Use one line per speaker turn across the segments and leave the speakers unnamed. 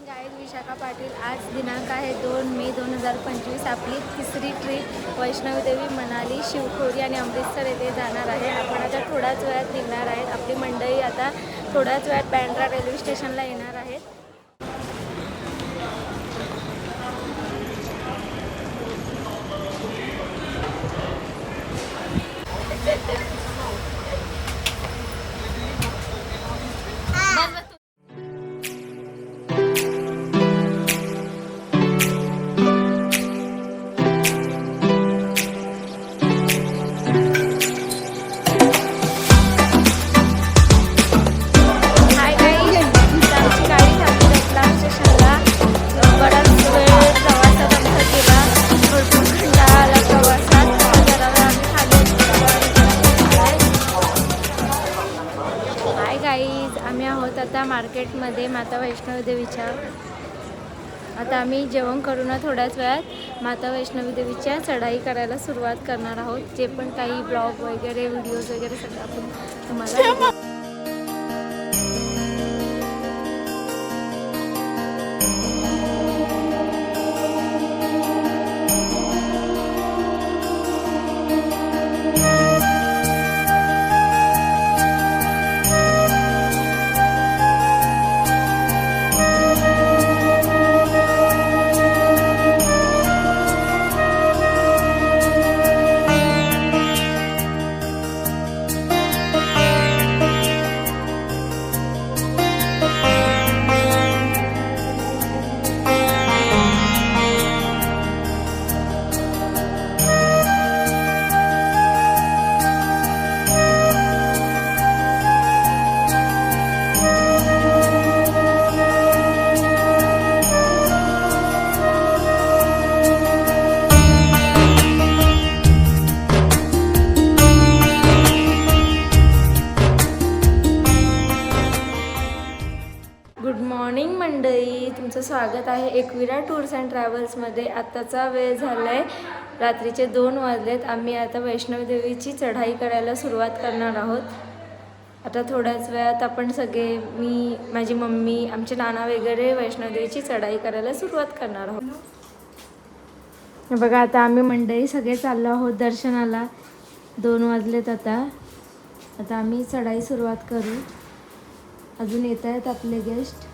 Guys Vishakha Patil. आज दिनांक आहे 2 मे 2025। आपली तिसरी ट्रिप वैष्णवदेवी, मनाली, शिवखोरी आणि अमृतसर येथे जाणार आहे। आपण आता थोड्याच वेळात निघणार आहेत। आपली मंडळी आता थोड्याच वेळात बँड्रा रेल्वे स्टेशनला येणार आहेत। आम्ही आहोत आता मार्केटमध्ये माता वैष्णवदेवीच्या। आता आम्ही जेवण करून थोड्याच वेळात माता वैष्णवदेवीच्या चढाई करायला सुरुवात करणार आहोत। जे पण काही ब्लॉग वगैरे व्हिडिओज वगैरे सगळं आपण तुम्हाला तुमचं स्वागत आहे एकविरा टूर्स अँड ट्रॅव्हल्समध्ये। आत्ताचा वेळ झाला आहे रात्रीचे 2 वाजलेत। आम्ही आता वैष्णवदेवीची चढाई करायला सुरुवात करणार आहोत। आता थोड्याच वेळात आपण सगळे, मी, माझी मम्मी, आमचे नाना वगैरे वैष्णवदेवीची चढाई करायला सुरुवात करणार आहोत। बघा आता आम्ही मंडळी सगळे चाललो आहोत दर्शनाला। 2 वाजलेत आता आम्ही चढाई सुरुवात करू। अजून येत आहेत आपले गेस्ट।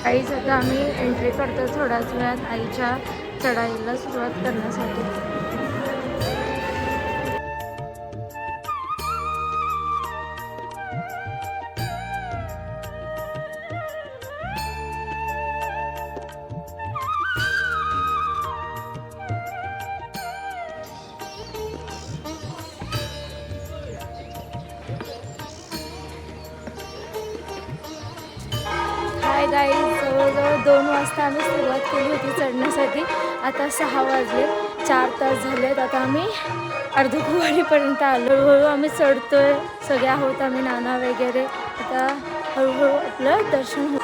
आईच आता आम्ही एंट्री करतो थोड्याच वेळात आईच्या चढाईला सुरुवात करण्यासाठी। गाईज जवळजवळ 2 वाजता आम्ही सुरुवात केली होती चढण्यासाठी। आता 6 वाजले, 4 तास झालेत। आता आम्ही अर्धकुवारीपर्यंत आलो। हळूहळू आम्ही चढतोय, सगळे आहोत आम्ही, नाना वगैरे। आता हळूहळू आपलं दर्शन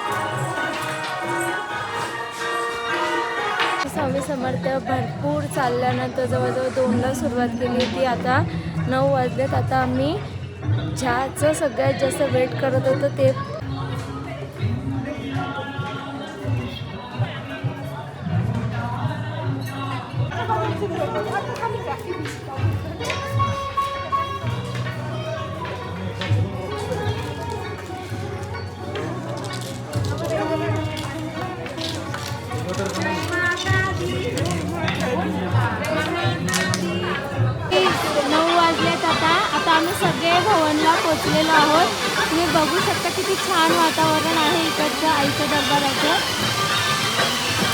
स्वामी समर्थ भरपूर चालल्यानंतर जवळजवळ 2ला सुरुवात केली होती। आता 9 वाजलेत। आता आम्ही ज्याचं सगळ्यात जास्त वेट करत होतो ते पोचलेलो आहोत। तुम्ही बघू शकता किती छान वातावरण आहे इकडचं आईच्या दरबाराचं।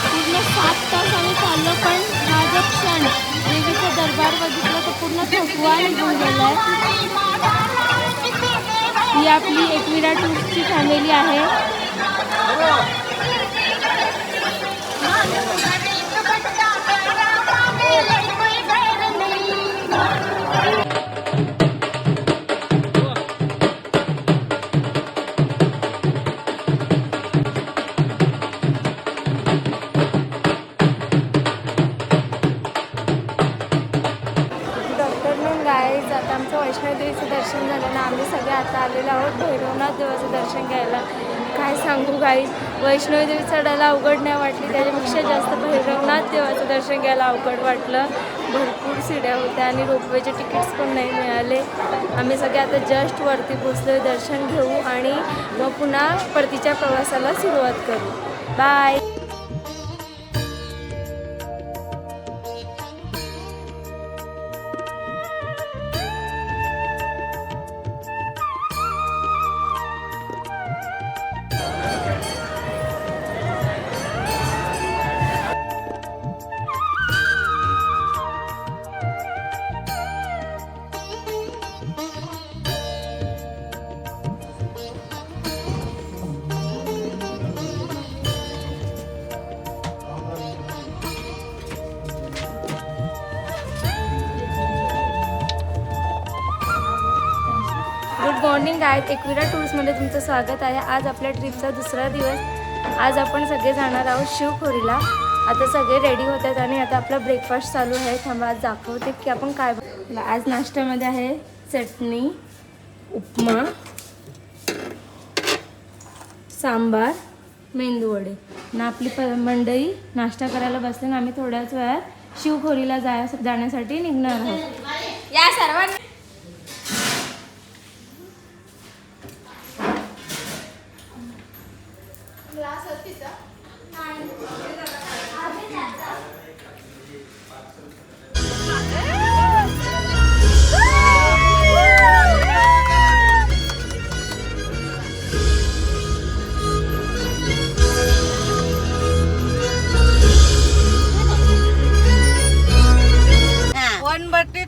पूर्ण 7 तास आम्ही आपली एकविरा टूर्सची फॅमिली आहे. गाईज आता आमचं वैष्णोदेवीचं दर्शन झालं ना. आम्ही सगळे आता आलेलो आहोत भैरवनाथ देवाचं दर्शन घ्यायला. काय सांगू गाईज, वैष्णोदेवी चढायला अवघड नाही वाटली, त्याच्यापेक्षा जास्त भैरवनाथ देवाचं दर्शन घ्यायला अवघड वाटलं. भरपूर सीड्या होत्या आणि रोपवेचे तिकीट्स पण नाही मिळाले. आम्ही सगळे आता जस्ट वरती पोचलो. दर्शन घेऊ आणि मग पुन्हा परतीच्या प्रवासाला सुरुवात करू. Bye. Good morning guys, Ekvira टूर्समध्ये तुमचं स्वागत आहे. आज आपल्या ट्रिपचा दुसरा दिवस. आज आपण सगळे जाणार आहोत शिवखोरीला. आता सगळे रेडी होत आहेत आणि आता आपला ब्रेकफास्ट चालू आहे. थांबा आज दाखवते की आपण काय. आज नाश्त्यामध्ये आहे चटणी, उपमा, सांबार, मेंदूवडे. ना आपली मंडळी नाश्ता करायला बसले ना. आम्ही थोड्याच वेळात शिवखोरीला जाण्यासाठी निघणार आहोत. या सर्वांना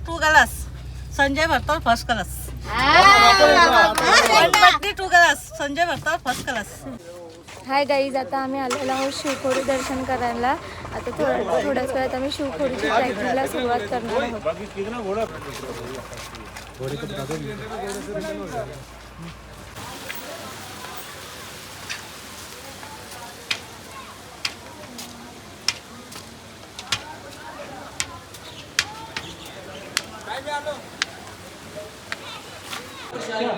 टू ग्लास संजय भरतो first class. Two glass Sanjay भरतो फर्स्ट क्लास.
हाय गाईज, आता आम्ही आलेलो आहोत शिवखोरी दर्शन करायला. आता थोड्याच वेळात आम्ही शिवखोरीची ट्रॅकिंगला सुरुवात करणार आहोत.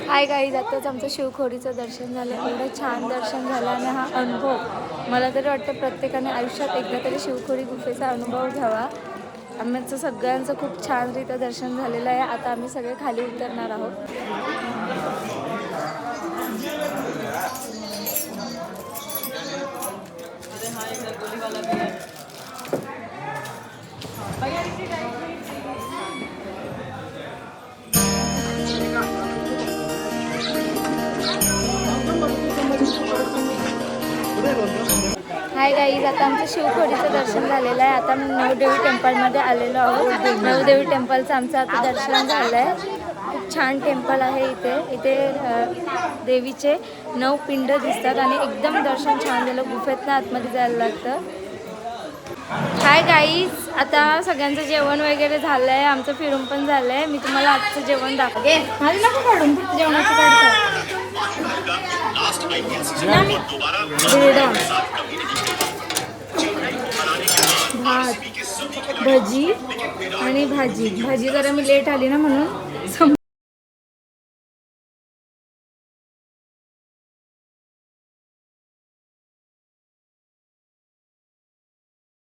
हाय गाईज, आताच आमचं शिवखोरीचं दर्शन झालं. एवढं छान दर्शन झालं आणि हा अनुभव मला तरी वाटतं प्रत्येकाने आयुष्यात एकदा तरी शिवखोरी गुफेचा अनुभव घ्यावा. आमचं सगळ्यांचं खूप छानरित्या दर्शन झालेलं आहे. आता आम्ही सगळे खाली उतरणार आहोत. हाय गाईज, आता आमचं शिवखोरीचं दर्शन झालेलं आहे. आता नवदेवी टेम्पलमध्ये आलेलो आहोत. नवदेवी टेम्पलचं आमचं आता दर्शन झालं आहे. खूप छान टेम्पल आहे इथे. इथे देवीचे 9 पिंड दिसतात आणि एकदम दर्शन छान झालं. गुफेतनं आतमध्ये जायला लागतं. हाय गाईज, आता सगळ्यांचं जेवण वगैरे झालं आहे. आमचं फिरून पण झालं आहे. मी तुम्हाला आजचं जेवण दाखवते. माझं नको काढून, जेवणाचं काढतो. भात, भजी आणि भाजी. भाजी जरा मी लेट आली ना म्हणून